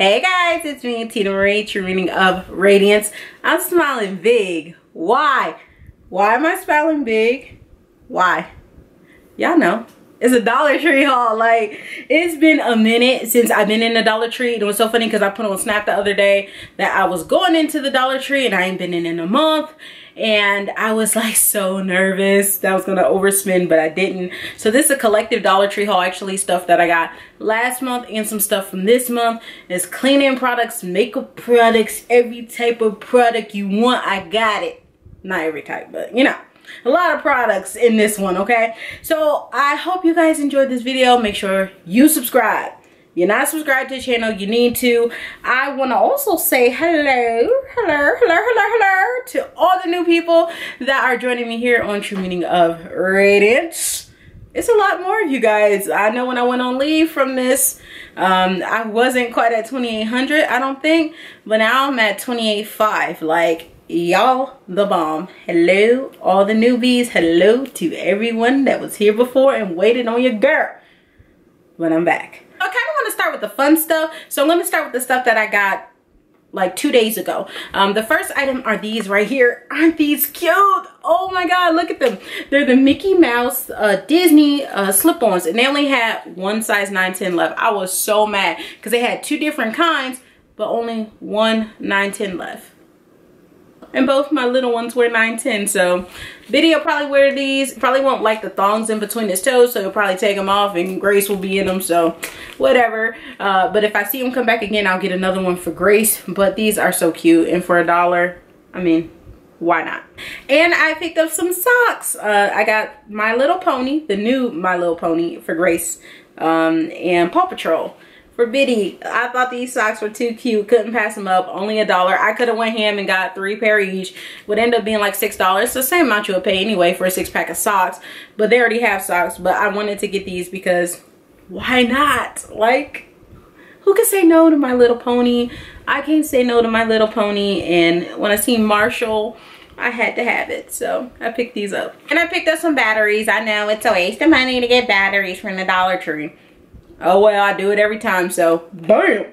Hey guys, it's me, Tina Marie, true meaning of radiance. I'm smiling big. Why? Why am I smiling big? Why? Y'all know. It's a Dollar Tree haul. Like, it's been a minute since I've been in the Dollar Tree. It was so funny because I put on Snap the other day that I was going into the Dollar Tree and I ain't been in a month. And I was like so nervous that I was gonna overspend, but I didn't. So this is a collective Dollar Tree haul, actually stuff that I got last month and some stuff from this month. It's cleaning products, makeup products, every type of product you want, I got it. Not every type, but you know. A lot of products in this one, okay? So I hope you guys enjoyed this video. Make sure you subscribe. If you're not subscribed to the channel, you need to. I want to also say hello to all the new people that are joining me here on True Meaning of Radiance. It's a lot more of you guys. I know when I went on leave from this, I wasn't quite at 2,800, I don't think, but now I'm at 28.5. Like, y'all the bomb. Hello all the newbies. Hello to everyone that was here before and waited on your girl. But I'm back. I kind of want to start with the fun stuff, so I'm going to start with the stuff that I got like 2 days ago. The first item are these right here. Aren't these cute? Oh my god, look at them. They're the Mickey Mouse Disney slip-ons, and they only had one size 9-10 left. I was so mad because they had two different kinds but only one 9-10 left. And both my little ones wear 9-10, so Biddy will probably wear these. Probably won't like the thongs in between his toes, so he'll probably take them off, and Grace will be in them, so whatever. But if I see him come back again, I'll get another one for Grace. But these are so cute, and for $1, I mean, why not? And I picked up some socks. I got My Little Pony, the new My Little Pony for Grace, and Paw Patrol. For Biddy, I thought these socks were too cute. Couldn't pass them up. Only $1. I could have went ham and got 3 pair each. Would end up being like $6. It's the same amount you would pay anyway for a 6-pack of socks. But they already have socks. But I wanted to get these because why not? Like, who can say no to My Little Pony? I can't say no to My Little Pony. And when I seen Marshall, I had to have it, so I picked these up. And I picked up some batteries. I know it's a waste of money to get batteries from the Dollar Tree. Oh well, I do it every time, so bam,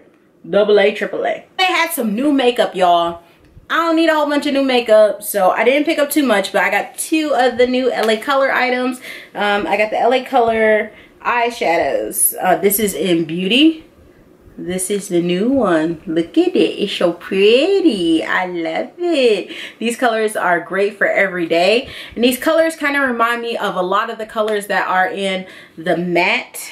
AA, AAA. They had some new makeup, y'all. I don't need a whole bunch of new makeup, so I didn't pick up too much, but I got 2 of the new LA Color items. I got the LA Color eyeshadows. This is in Beauty. This is the new one. Look at it. It's so pretty. I love it. These colors are great for every day. And these colors kind of remind me of a lot of the colors that are in the matte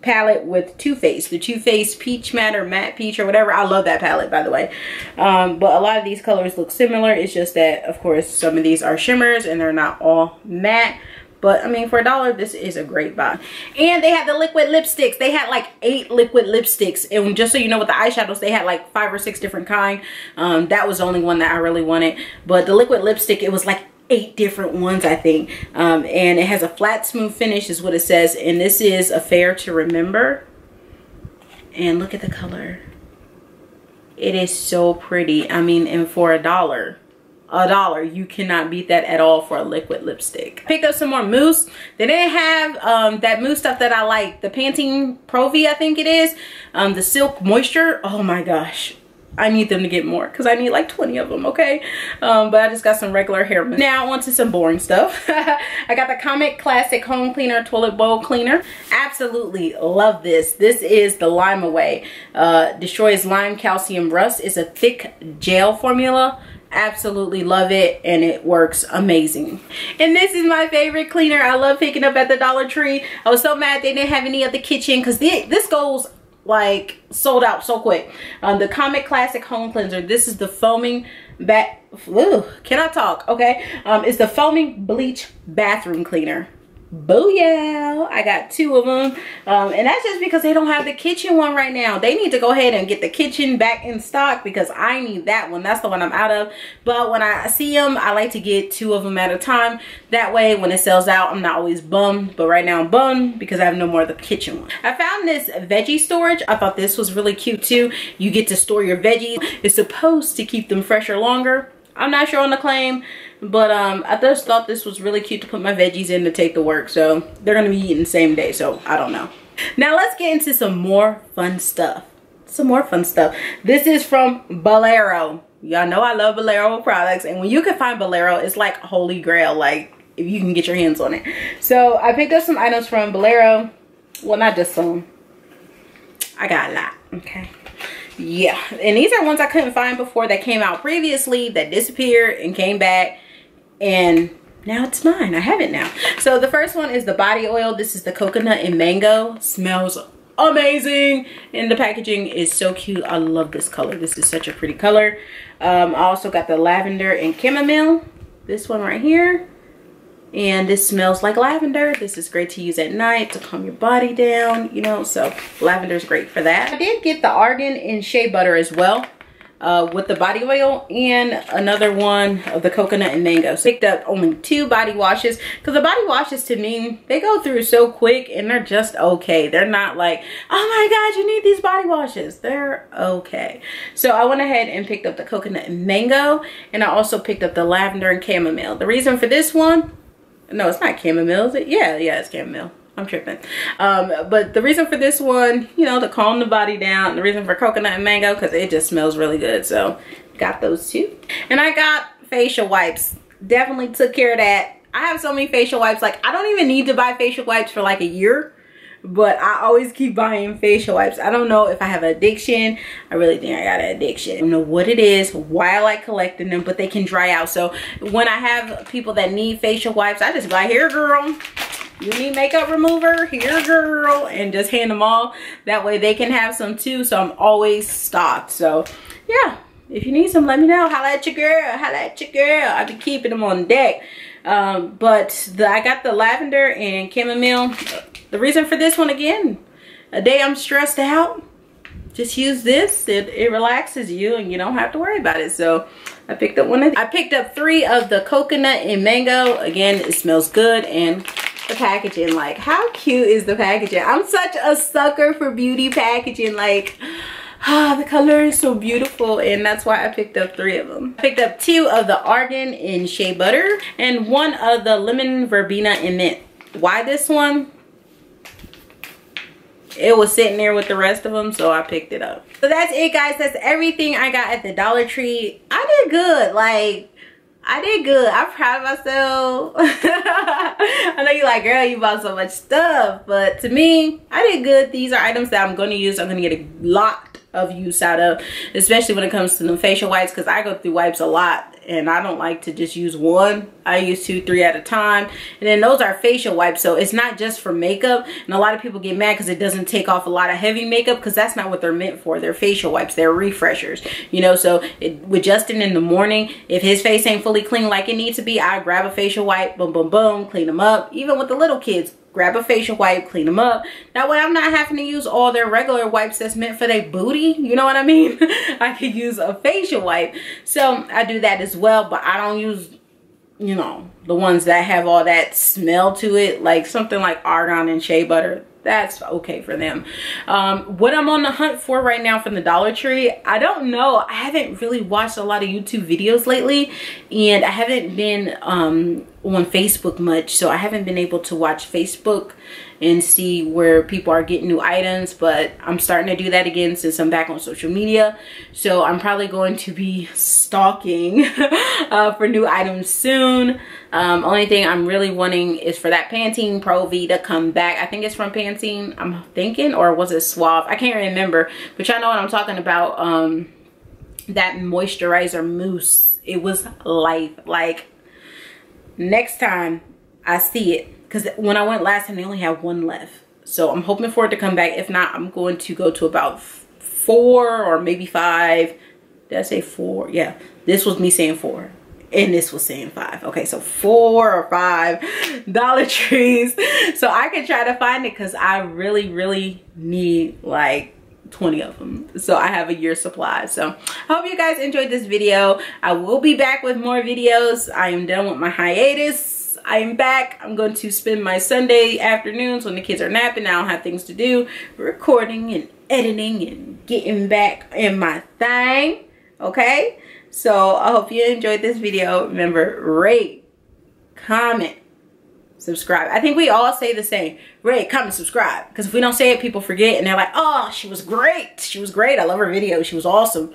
palette with Too Faced. The Too Faced Peach Matte or Matte Peach or whatever. I love that palette, by the way. But a lot of these colors look similar. It's just that, of course, some of these are shimmers and they're not all matte. But I mean, for $1, this is a great buy. And they had the liquid lipsticks. They had like 8 liquid lipsticks. And just so you know, with the eyeshadows, they had like 5 or 6 different kinds. That was the only one that I really wanted. But the liquid lipstick, it was like 8 different ones, I think. And it has a flat, smooth finish is what it says. And this is Affair to Remember. And look at the color. It is so pretty. I mean, and for $1, you cannot beat that at all for a liquid lipstick. Picked up some more mousse. They didn't have that mousse stuff that I like. The Pantene Pro V, I think it is. The Silk Moisture. Oh my gosh. I need them to get more because I need like 20 of them, okay? But I just got some regular hair mousse. Now on to some boring stuff. I got the Comet Classic Home Cleaner Toilet Bowl Cleaner. Absolutely love this. This is the Lime Away. Destroys lime, calcium, rust. It's a thick gel formula. Absolutely love it, and it works amazing. And this is my favorite cleaner. I love picking up at the Dollar Tree. I was so mad they didn't have any at the kitchen because this goes like sold out so quick. The Comet Classic Home Cleanser. This is the foaming can I talk? Okay. It's the foaming bleach bathroom cleaner. Booyah! I got 2 of them, and that's just because they don't have the kitchen one right now. They need to go ahead and get the kitchen back in stock because I need that one. That's the one I'm out of. But when I see them, I like to get 2 of them at a time. That way when it sells out, I'm not always bummed. But right now I'm bummed because I have no more of the kitchen one. I found this veggie storage. I thought this was really cute too. You get to store your veggies. It's supposed to keep them fresher longer. I'm not sure on the claim, but I just thought this was really cute to put my veggies in to take to work. So they're gonna be eaten the same day, so I don't know. Now let's get into some more fun stuff. some more fun stuff. This is from Bolero. Y'all know I love Bolero products, and when you can find Bolero, it's like holy grail, like if you can get your hands on it. So I picked up some items from Bolero. Well, not just some, I got a lot. Okay, yeah, and these are ones I couldn't find before that came out previously that disappeared and came back, and now it's mine. I have it now. So the first one is the body oil. This is the coconut and mango. Smells amazing, and the packaging is so cute. I love this color. This is such a pretty color. I also got the lavender and chamomile, this one right here, and this smells like lavender. This is great to use at night to calm your body down, you know, so lavender is great for that. I did get the argan and shea butter as well, with the body oil, and another one of the coconut and mango. So I picked up only 2 body washes, because the body washes, to me, they go through so quick and they're just okay. They're not like, oh my god, you need these body washes. They're okay. So I went ahead and picked up the coconut and mango, and I also picked up the lavender and chamomile. The reason for this one, no, it's not chamomile, is it? Yeah, it's chamomile. I'm tripping. But the reason for this one, you know, to calm the body down. The reason for coconut and mango, because it just smells really good. So got those 2. And I got facial wipes. Definitely took care of that. I have so many facial wipes. Like, I don't even need to buy facial wipes for like a year, but I always keep buying facial wipes. I don't know if I have an addiction. I really think I got an addiction. I don't know what it is, why I like collecting them, but they can dry out. So when I have people that need facial wipes, I just buy, here girl, you need makeup remover, here girl, and just hand them all. That way they can have some too. So I'm always stocked. So yeah, if you need some, let me know. Holla at your girl, holla at your girl. I'll be keeping them on deck. But I got the lavender and chamomile. The reason for this one, again, a day I'm stressed out, just use this. It relaxes you and you don't have to worry about it. So I picked up I picked up 3 of the coconut and mango. Again, it smells good, and the packaging, like, how cute is the packaging? I'm such a sucker for beauty packaging. Like, the color is so beautiful, and that's why I picked up 3 of them. I picked up 2 of the argan and shea butter, and 1 of the lemon verbena and mint. Why this one? It was sitting there with the rest of them, so I picked it up. So that's it, guys. That's everything I got at the Dollar Tree. I did good. Like, I did good. I'm proud of myself. I know you're like, girl, you bought so much stuff, but to me, I did good. These are items that I'm going to use. I'm going to get a lot of use out of, especially when it comes to the facial wipes, because I go through wipes a lot and I don't like to just use one. I use 2, 3 at a time, and then those are facial wipes, so it's not just for makeup. And a lot of people get mad because it doesn't take off a lot of heavy makeup, because that's not what they're meant for. They're facial wipes, they're refreshers, you know. So with Justin in the morning, if his face ain't fully clean like it needs to be, I grab a facial wipe, boom boom boom, clean them up. Even with the little kids, grab a facial wipe, clean them up. That way I'm not having to use all their regular wipes that's meant for their booty, you know what I mean? I could use a facial wipe. So I do that as well, but I don't use, you know, the ones that have all that smell to it, like something like argan and shea butter. That's okay for them. What I'm on the hunt for right now from the Dollar Tree, I don't know. I haven't really watched a lot of YouTube videos lately, and I haven't been on Facebook much, so I haven't been able to watch Facebook and see where people are getting new items. But I'm starting to do that again since I'm back on social media, so I'm probably going to be stalking for new items soon. Only thing I'm really wanting is for that Pantene Pro V to come back. I think it's from Pantene, I'm thinking, or was it Suave? I can't remember, but y'all know what I'm talking about. That moisturizer mousse, it was life. Like, next time I see it, because when I went last time they only had 1 left, so I'm hoping for it to come back. If not, I'm going to go to about 4 or maybe 5. Did I say 4? Yeah, this was me saying 4 and this was saying 5. Okay, so 4 or 5 Dollar Trees, so I can try to find it, because I really need like 20 of them, so I have a year's supply. So I hope you guys enjoyed this video. I will be back with more videos. I am done with my hiatus. I am back. I'm going to spend my Sunday afternoons when the kids are napping. I don't have things to do, recording and editing and getting back in my thing. Okay, so I hope you enjoyed this video. Remember, rate, comment, subscribe. I think we all say the same. Rate, comment, subscribe. Because if we don't say it, people forget. And they're like, oh, she was great. She was great. I love her video. She was awesome.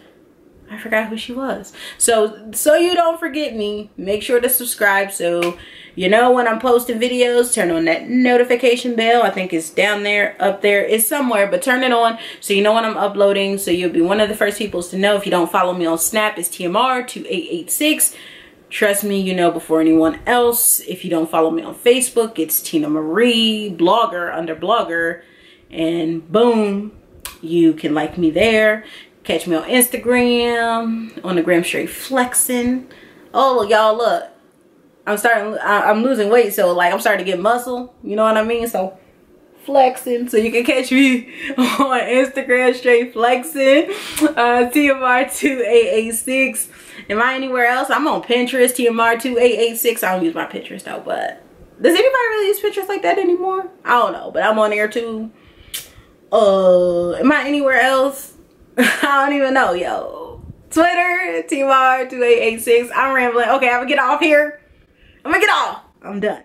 I forgot who she was. So you don't forget me, make sure to subscribe so you know when I'm posting videos. Turn on that notification bell. I think it's down there, up there, it's somewhere, but turn it on so you know when I'm uploading, so you'll be one of the first people to know. If you don't follow me on Snap, it's TMR2886. Trust me, you know before anyone else. If you don't follow me on Facebook, it's Tina Marie Blogger under Blogger, and boom, you can like me there. Catch me on Instagram, on the gram straight flexing. Oh, y'all, look. I'm losing weight, so like I'm starting to get muscle. You know what I mean? So flexing. So you can catch me on Instagram straight flexing. TMR2886. Am I anywhere else? I'm on Pinterest, TMR2886. I don't use my Pinterest though, but does anybody really use Pinterest like that anymore? I don't know, but I'm on there too. Am I anywhere else? I don't even know, yo. Twitter, TMR2886. I'm rambling. Okay, I'm gonna get off here. I'm gonna get off. I'm done.